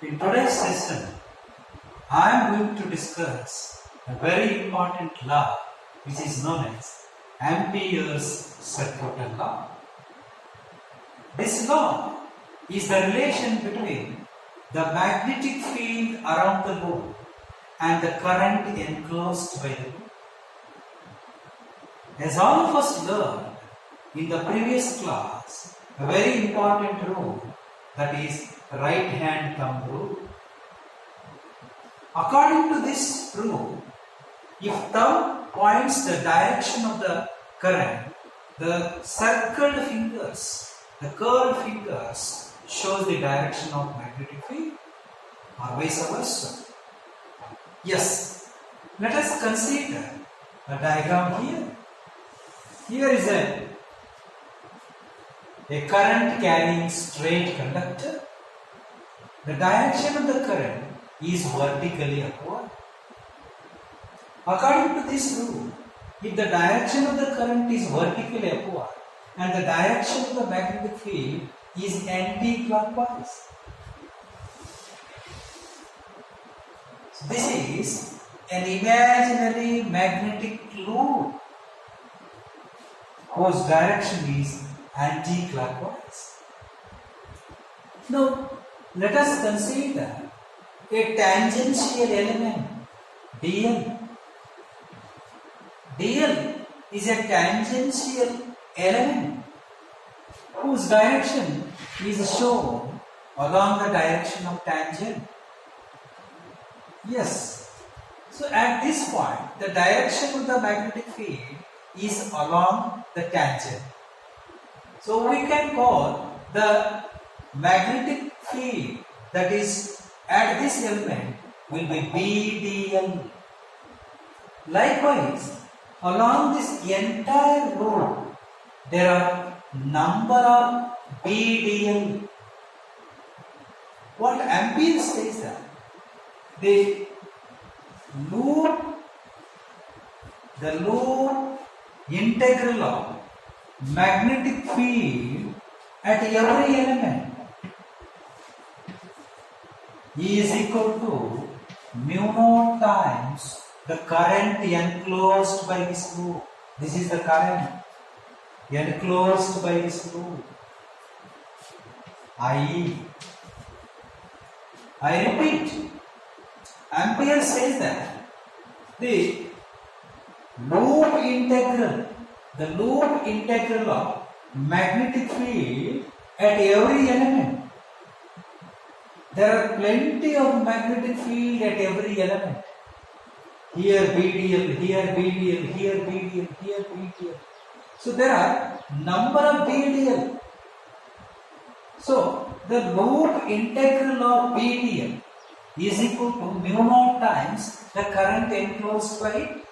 In today's session, I am going to discuss a very important law which is known as Ampere's circuit law. This law is the relation between the magnetic field around the loop and the current enclosed by the loop. As all of us learned in the previous class, a very important rule, that is right hand thumb rule. According to this rule, if thumb points the direction of the current, the circled fingers, the curved fingers shows the direction of magnetic field, or vice versa. Yes, let us consider a diagram here. Here is a current carrying straight conductor. The direction of the current is vertically upward. According to this rule, if the direction of the current is vertically upward and the direction of the magnetic field is anti-clockwise, so this is an imaginary magnetic loop whose direction is anti-clockwise. Now, let us consider a tangential element, dl. dl is a tangential element whose direction is shown along the direction of tangent. Yes. So at this point, the direction of the magnetic field is along the tangent. So we can call the magnetic field that is at this element will be BDL. Likewise, along this entire loop, there are number of BDL. What Ampere says that the loop integral of magnetic field at every element is equal to mu naught times the current enclosed by this loop. This is the current enclosed by this loop. I repeat, Ampere says that the loop integral of magnetic field at every element. There are plenty of magnetic field at every element. Here BDL, here BDL, here BDL, here BDL. So there are number of BDL. So the loop integral of BDL is equal to mu naught times the current enclosed by it.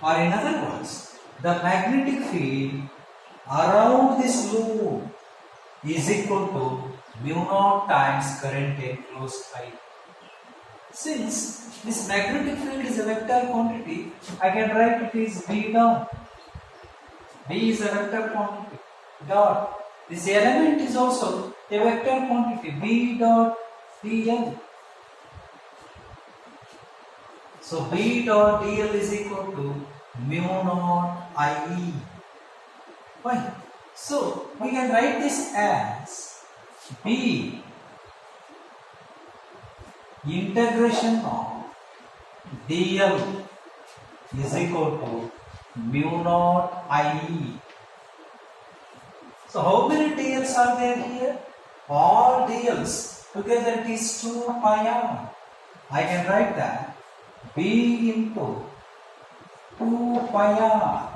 Or in other words, the magnetic field around this loop is equal to mu naught times current enclosed by it. Since this magnetic field is a vector quantity, I can write it is B dot. B is a vector quantity. Dot. This element is also a vector quantity. B dot dl. So B dot dl is equal to mu naught IE. Fine. So we can write this as B integration of dl is equal to mu naught IE. So how many dl's are there here? All dl's together it is 2 pi r. I can write that B into 2 pi r.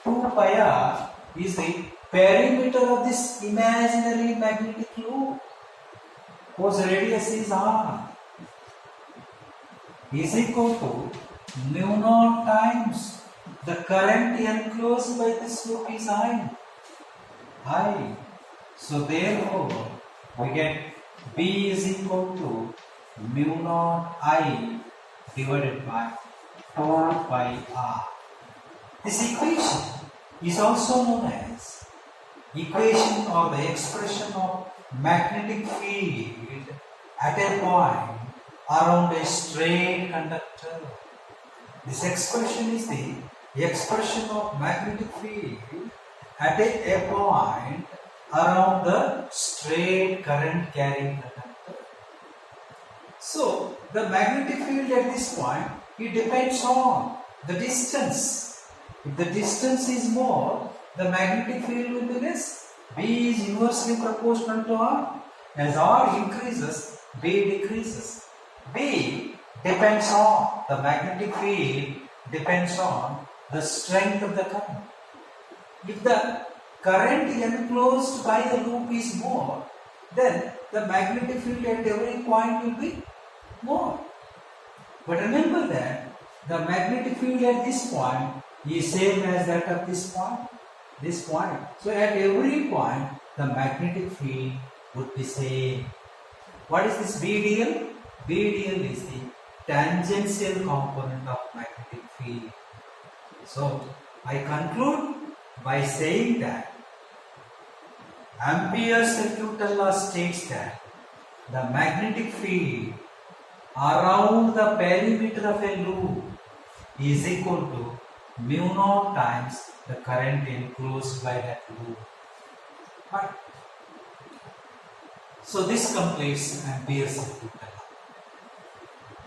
2 pi r is the perimeter of this imaginary magnetic loop whose radius is r, is equal to mu naught times the current enclosed by this loop is I. So therefore we get B is equal to mu naught I divided by 2 pi r. This equation is also known as equation or the expression of magnetic field at a point around a straight conductor. This expression is the expression of magnetic field at a point around the straight current carrying conductor. So, the magnetic field at this point, it depends on the distance. If the distance is more, the magnetic field will be less. B is inversely proportional to R. As R increases, B decreases. B depends on the magnetic field, depends on the strength of the current. If the current enclosed by the loop is more, then the magnetic field at every point will be more. But remember that the magnetic field at this point is same as that of this point. So at every point, the magnetic field would be same. What is this BDL? BDL is the tangential component of magnetic field. So I conclude by saying that Ampere's circuital law states that the magnetic field around the perimeter of a loop is equal to mu naught times the current enclosed by that loop. Right. So this completes Ampere's circuital law.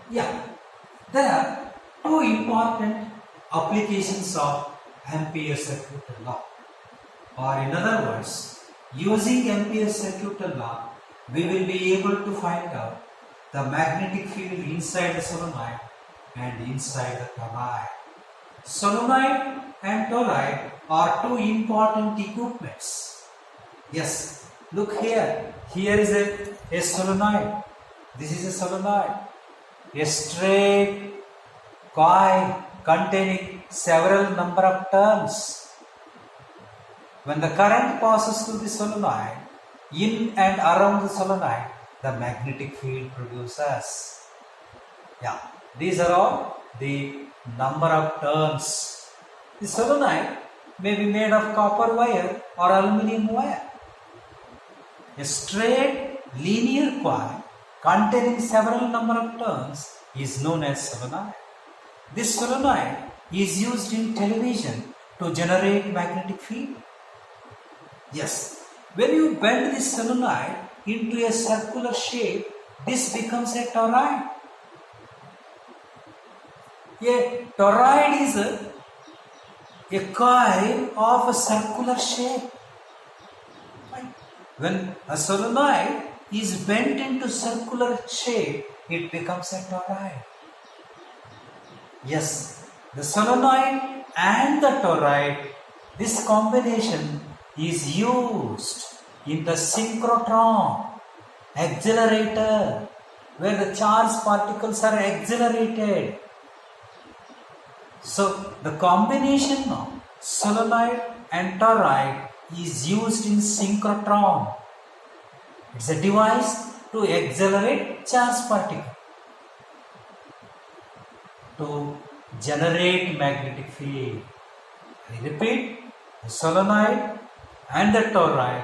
Yeah, there are two important applications of Ampere's circuital law. Or in other words, using Ampere's circuital law, we will be able to find out the magnetic field inside the solenoid and inside the toroid. Solenoid and toroid are two important equipments. Yes, look here. Here is a solenoid. This is a solenoid. A straight coil containing several number of turns. When the current passes through the solenoid, in and around the solenoid, the magnetic field produces. Yeah, these are all the number of turns. The solenoid may be made of copper wire or aluminum wire. A straight linear coil containing several number of turns is known as solenoid. This solenoid is used in television to generate magnetic field. Yes, when you bend this solenoid into a circular shape, this becomes a toroid. A toroid is a coil of a circular shape. When a solenoid is bent into circular shape, it becomes a toroid. Yes, the solenoid and the toroid, this combination is used in the synchrotron accelerator, where the charged particles are accelerated. So the combination of solenoid and toroid is used in synchrotron. It's a device to accelerate charged particles to generate magnetic field. I repeat, the solenoid and the toroid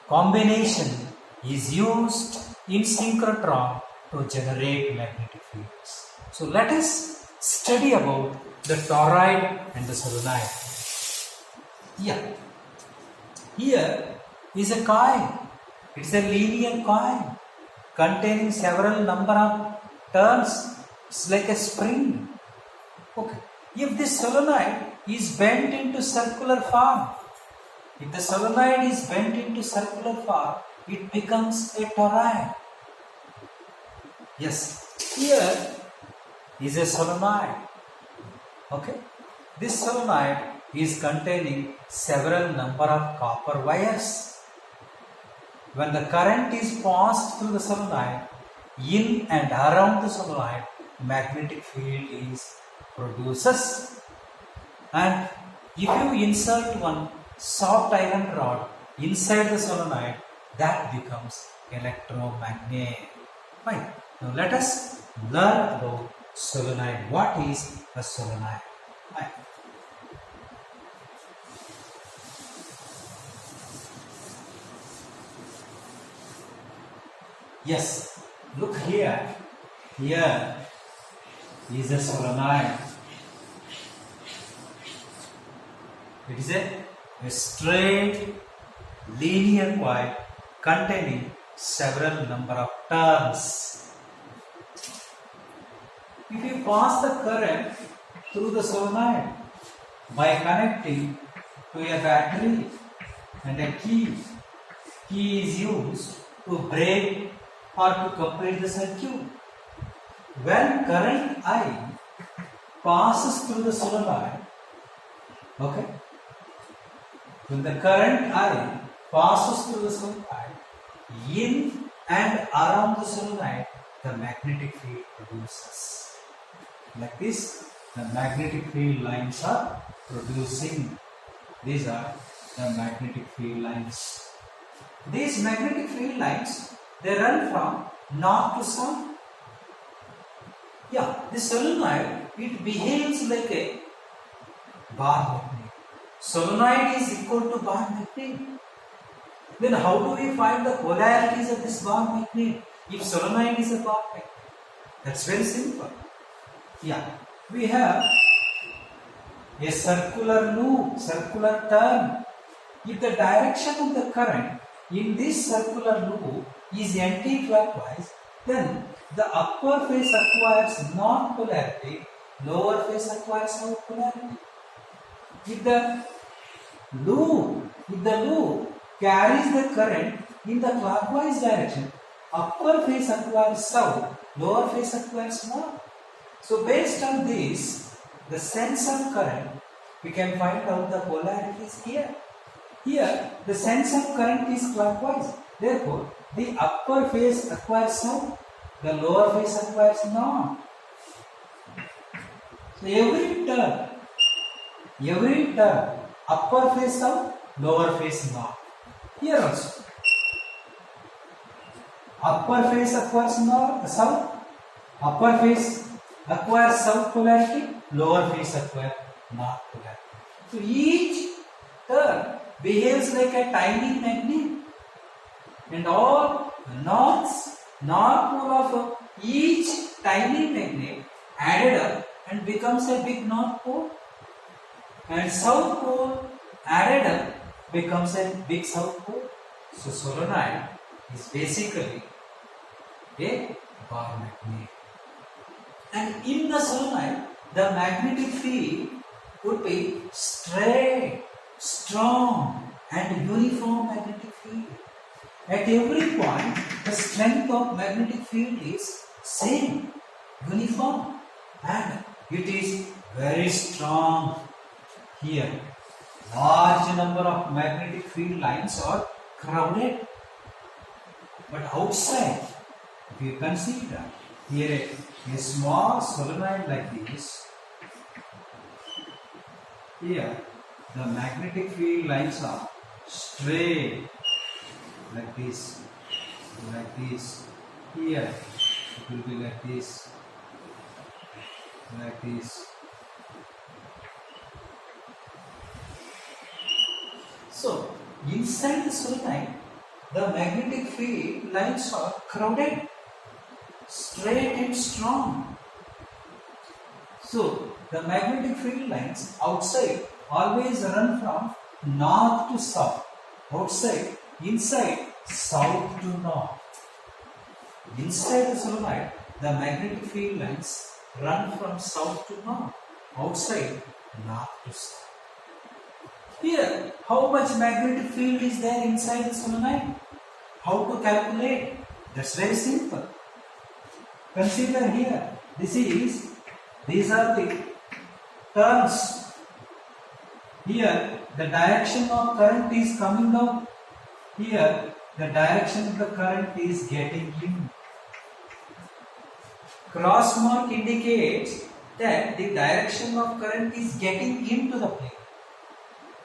combination is used in synchrotron to generate magnetic fields. So let us study about the toroid and the solenoid. Yeah. Here is a coil. It's a linear coil containing several number of turns. It's like a spring. Okay. If this solenoid is bent into circular form, it becomes a toroid. Yes. Here is a solenoid. Okay. This solenoid is containing several number of copper wires. When the current is passed through the solenoid, in and around the solenoid, magnetic field is produces. And if you insert one soft iron rod inside the solenoid, that becomes electromagnet. Fine. Now let us learn about solenoid. What is a solenoid? Fine. Yes, look here. Here is a solenoid. It is a straight linear coil containing several number of turns. If you pass the current through the solenoid by connecting to a battery and a key is used to break or to complete the circuit. When current I passes through the solenoid, okay, when the current I passes through the solenoid, in and around the solenoid, the magnetic field produces. Like this, the magnetic field lines are producing. These are the magnetic field lines. These magnetic field lines, they run from north to south. Yeah, the solenoid, it behaves like a bar magnet. Solenoid is equal to bar magnet. Then how do we find the polarities of this bar magnet if solenoid is a bar magnet? That's very simple. Yeah, we have a circular loop, circular turn. If the direction of the current in this circular loop is anti-clockwise, then the upper face acquires north polarity, lower face acquires south polarity. If the loop carries the current in the clockwise direction, upper face acquires south, lower face acquires north. So based on this, the sense of current, we can find out the polarities here. Here, the sense of current is clockwise. Therefore, the upper face acquires south, the lower face acquires north. So every turn, upper face south, lower face north. Here also, upper face acquires north, south, upper face acquires south polarity, lower face acquires north polarity. So each turn behaves like a tiny magnet, and all north pole of each tiny magnet added up and becomes a big north pole, and south pole added up becomes a big south pole. So solenoid is basically a bar magnet, and in the solenoid the magnetic field would be straight, strong and uniform magnetic field. At every point, the strength of magnetic field is same, uniform, and it is very strong. Here, large number of magnetic field lines are crowded. But outside, if you consider here a small solenoid like this, here the magnetic field lines are straight like this, here it will be like this, So inside the solenoid the magnetic field lines are crowded, straight and strong. So the magnetic field lines outside always run from north to south, outside, inside, south to north. Inside the solenoid, the magnetic field lines run from south to north, outside, north to south. Here, how much magnetic field is there inside the solenoid? How to calculate? That's very simple. Consider here, these are the turns. Here, the direction of current is coming out. Here, the direction of the current is getting in. Cross mark indicates that the direction of current is getting into the plate.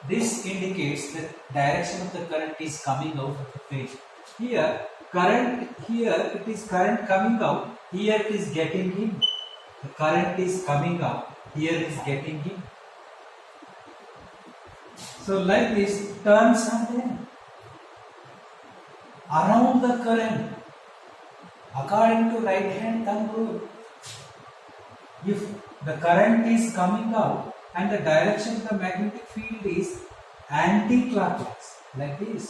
This indicates that direction of the current is coming out of the plate. Here it is current coming out, here it is getting in. The current is coming out, here it is getting in. So like this, turns are there. Around the current, according to right hand thumb rule, if the current is coming out and the direction of the magnetic field is anti-clockwise, like this,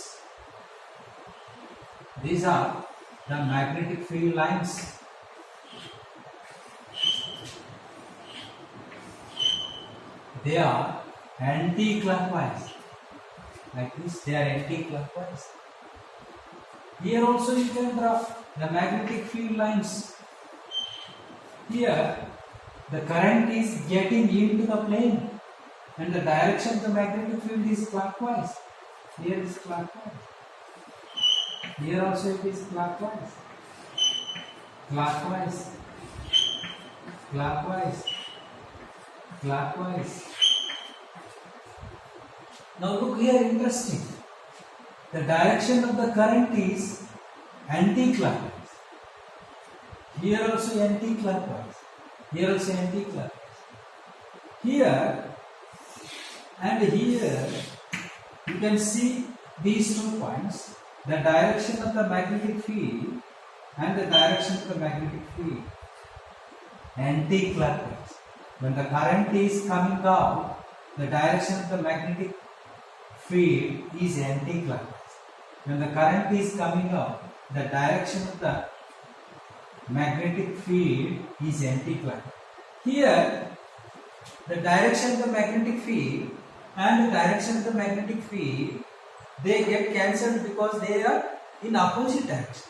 these are the magnetic field lines. They are anti-clockwise, like this, they are anti-clockwise. Here also you can draw the magnetic field lines. Here the current is getting into the plane and the direction of the magnetic field is clockwise. Here is clockwise. Here also it is clockwise. Clockwise. Clockwise. Clockwise. Now look here, interesting. The direction of the current is anti-clockwise. Here also anti-clockwise. Here also anti-clockwise. Here and here you can see these 2 points, the direction of the magnetic field and the direction of the magnetic field, anti-clockwise. When the current is coming out, the direction of the magnetic field is anti-clockwise. When the current is coming out, the direction of the magnetic field is anti-clockwise. Here, the direction of the magnetic field and the direction of the magnetic field, they get cancelled because they are in opposite direction.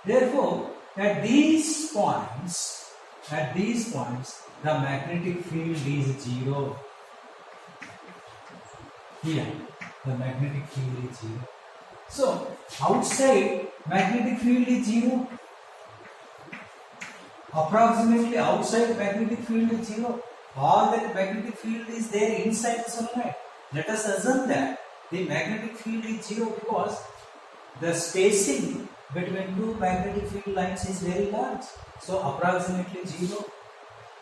Therefore, at these points, the magnetic field is 0. Here, the magnetic field is 0. So, outside, magnetic field is 0. Approximately outside, magnetic field is 0. All that magnetic field is there inside the solenoid. Let us assume that the magnetic field is 0 because the spacing between 2 magnetic field lines is very large. So, approximately 0.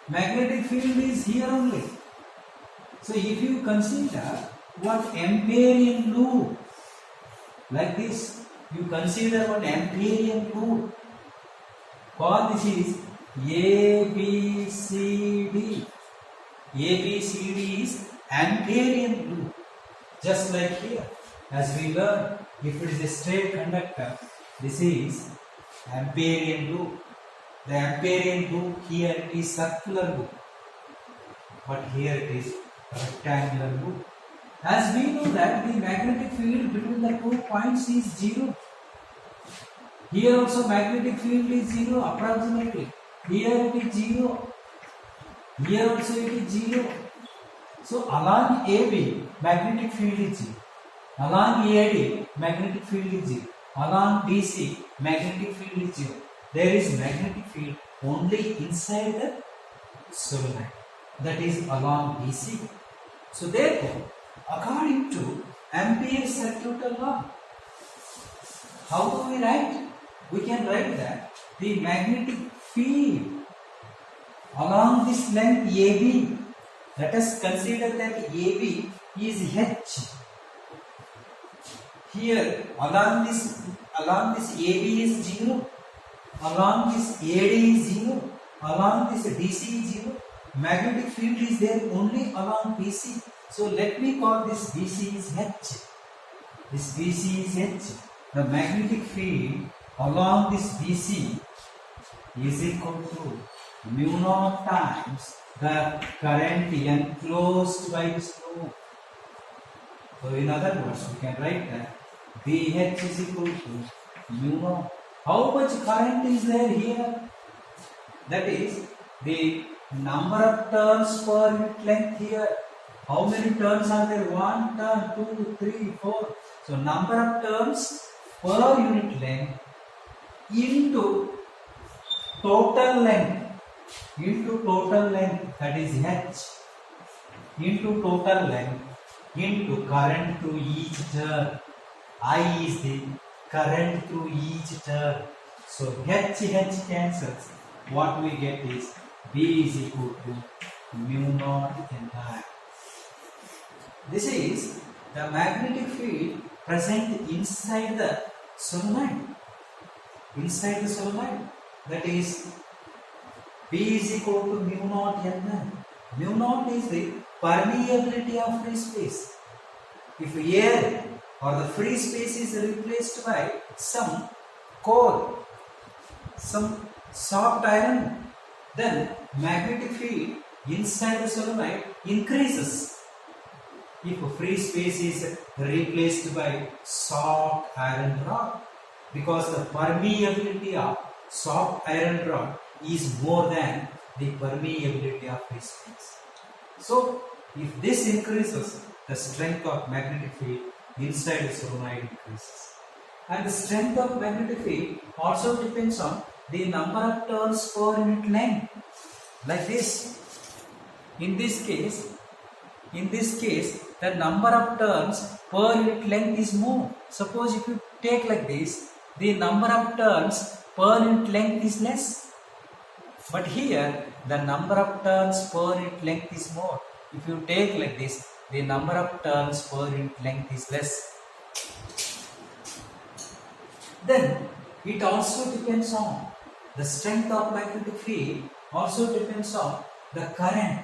Magnetic field is here only. So, if you consider one Amperian loop, like this, you consider one Amperian loop. Call this is ABCD. ABCD is Amperian loop. Just like here, as we learned, if it is a straight conductor, this is Amperian loop. The Amperian loop here is circular loop, but here it is rectangular loop. As we know that the magnetic field between the 2 points is 0. Here also magnetic field is 0 approximately. Here it is 0. Here also it is 0. So along AB, magnetic field is 0. Along AD, magnetic field is 0. Along DC, magnetic field is 0. There is magnetic field only inside the solenoid. That is along DC. So therefore, according to Ampere's circuit law, how do we write? We can write that the magnetic field along this length AB, let us consider that AB is H. Here along this AB is 0, along this AD is 0, along this DC is 0. Magnetic field is there only along BC. So let me call this BC is H. This BC is H. The magnetic field along this BC is equal to mu naught times the current enclosed by this loop. So in other words, we can write that BH is equal to mu naught. How much current is there here? That is the number of turns per unit length here. How many turns are there? 1 turn, 2, 3, 4. So number of turns per unit length into total length, that is H, into total length into current through each turn. I is the current through each turn. So H cancels. What we get is B is equal to mu naught Ni. This is the magnetic field present inside the solenoid. Inside the solenoid. that is B is equal to mu naught N. Mu naught is the permeability of free space. If air or the free space is replaced by some core, some soft iron, then magnetic field inside the solenoid increases. If free space is replaced by soft iron rod, because the permeability of soft iron rod is more than the permeability of free space. So, if this increases, the strength of magnetic field inside the solenoid increases. And the strength of magnetic field also depends on the number of turns per unit length. Like this. In this case, the number of turns per unit length is more. Suppose if you take like this, the number of turns per unit length is less. But here, the number of turns per unit length is more. If you take like this, the number of turns per unit length is less. Then, it also depends on the strength of magnetic field, also depends on the current,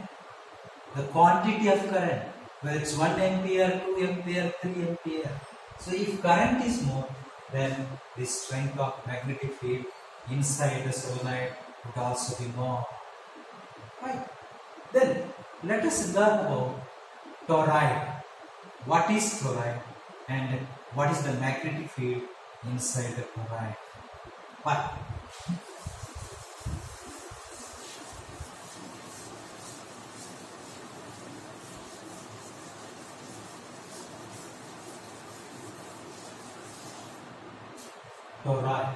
the quantity of current, whether it's 1 ampere, 2 ampere, 3 ampere. So, if current is more, then the strength of magnetic field inside the solenoid would also be more. Right. Then, let us learn about toroid. What is toroid and what is the magnetic field inside the toroid? What? Toroid.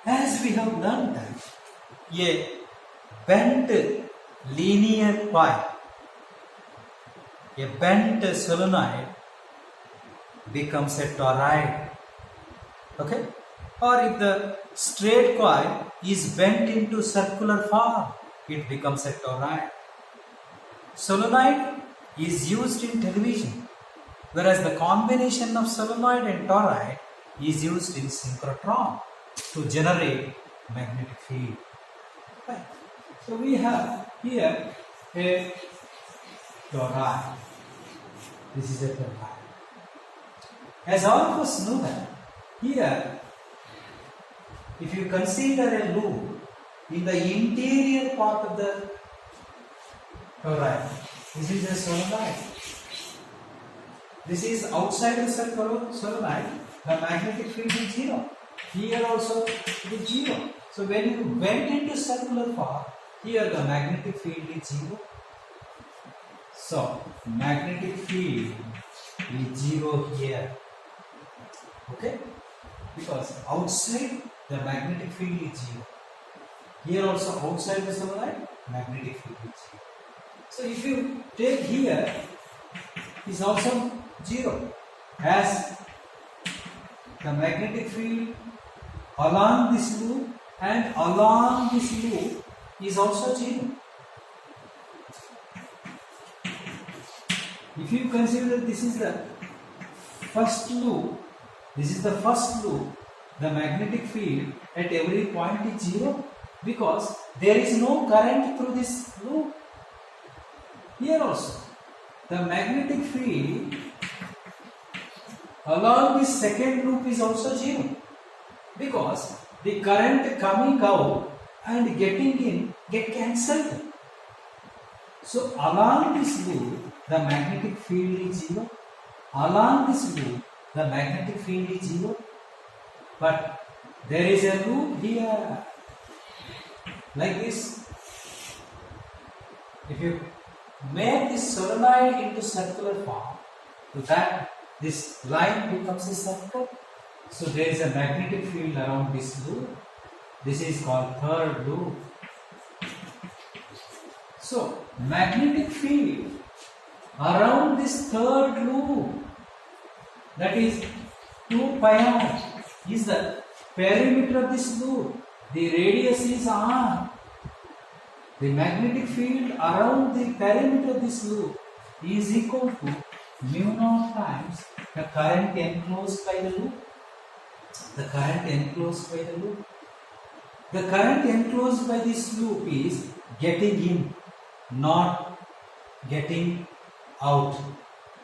As we have learned that a bent linear coil, a bent solenoid becomes a toroid. Okay? Or if the straight coil is bent into circular form, it becomes a toroid. Solenoid is used in television, whereas the combination of solenoid and toroid is used in synchrotron to generate magnetic field. Right. So we have here a toroid. This is a toroid. As all of us know that here, if you consider a loop in the interior part of the toroid, this is a solenoid. This is outside the solenoid, the magnetic field is 0. Here also it is 0. So when you bend into circular form, here the magnetic field is 0. So magnetic field is 0 here. Okay? Because outside the magnetic field is 0. Here also outside the solenoid, magnetic field is 0. So if you take here, is also 0, as the magnetic field along this loop and along this loop is also 0. If you consider this is the first loop, the magnetic field at every point is 0 because there is no current through this loop. Here also, the magnetic field along this second loop is also 0 because the current coming out and getting in get cancelled. So along this loop, the magnetic field is 0. Along this loop, the magnetic field is 0. But there is a loop here, like this. If you make this solenoid into circular form, so that this line becomes a circle. So there is a magnetic field around this loop. This is called third loop. So magnetic field around this third loop, that is 2 pi r, is the perimeter of this loop. The radius is r. The magnetic field around the perimeter of this loop is equal to mu naught times the current enclosed by the loop. The current enclosed by the loop. The current enclosed by this loop is getting in, not getting out.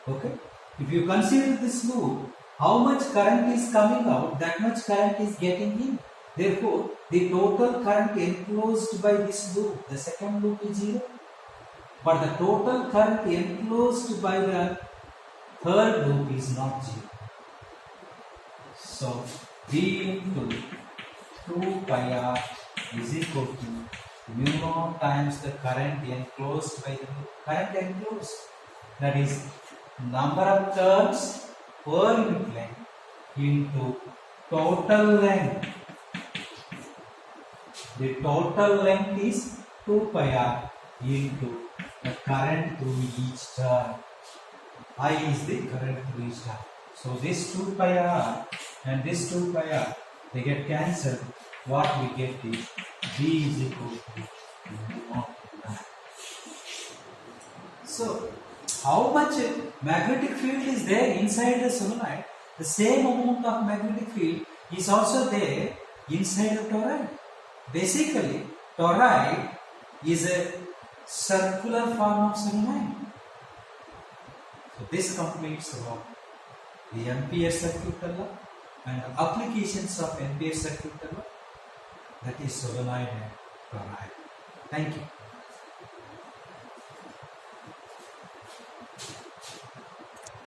Okay? If you consider this loop, how much current is coming out, that much current is getting in. Therefore, the total current enclosed by this loop, the second loop is 0. But the total current enclosed by the third loop is not 0. So, V into 2 pi r is equal to mu naught times the current enclosed by the loop. Current enclosed, that is number of turns per unit length into total length. The total length is 2 pi r into the current through each turn. I is the current through each turn. So this 2 pi r and this 2 pi r, they get cancelled. What we get is V is equal to mu naught. So how much magnetic field is there inside the solenoid? The same amount of magnetic field is also there inside the toroid. Basically, toroid is a circular form of solenoid. So this completes about the Ampere circuit law and the applications of Ampere circuit law, that is solenoid and toroid. Thank you.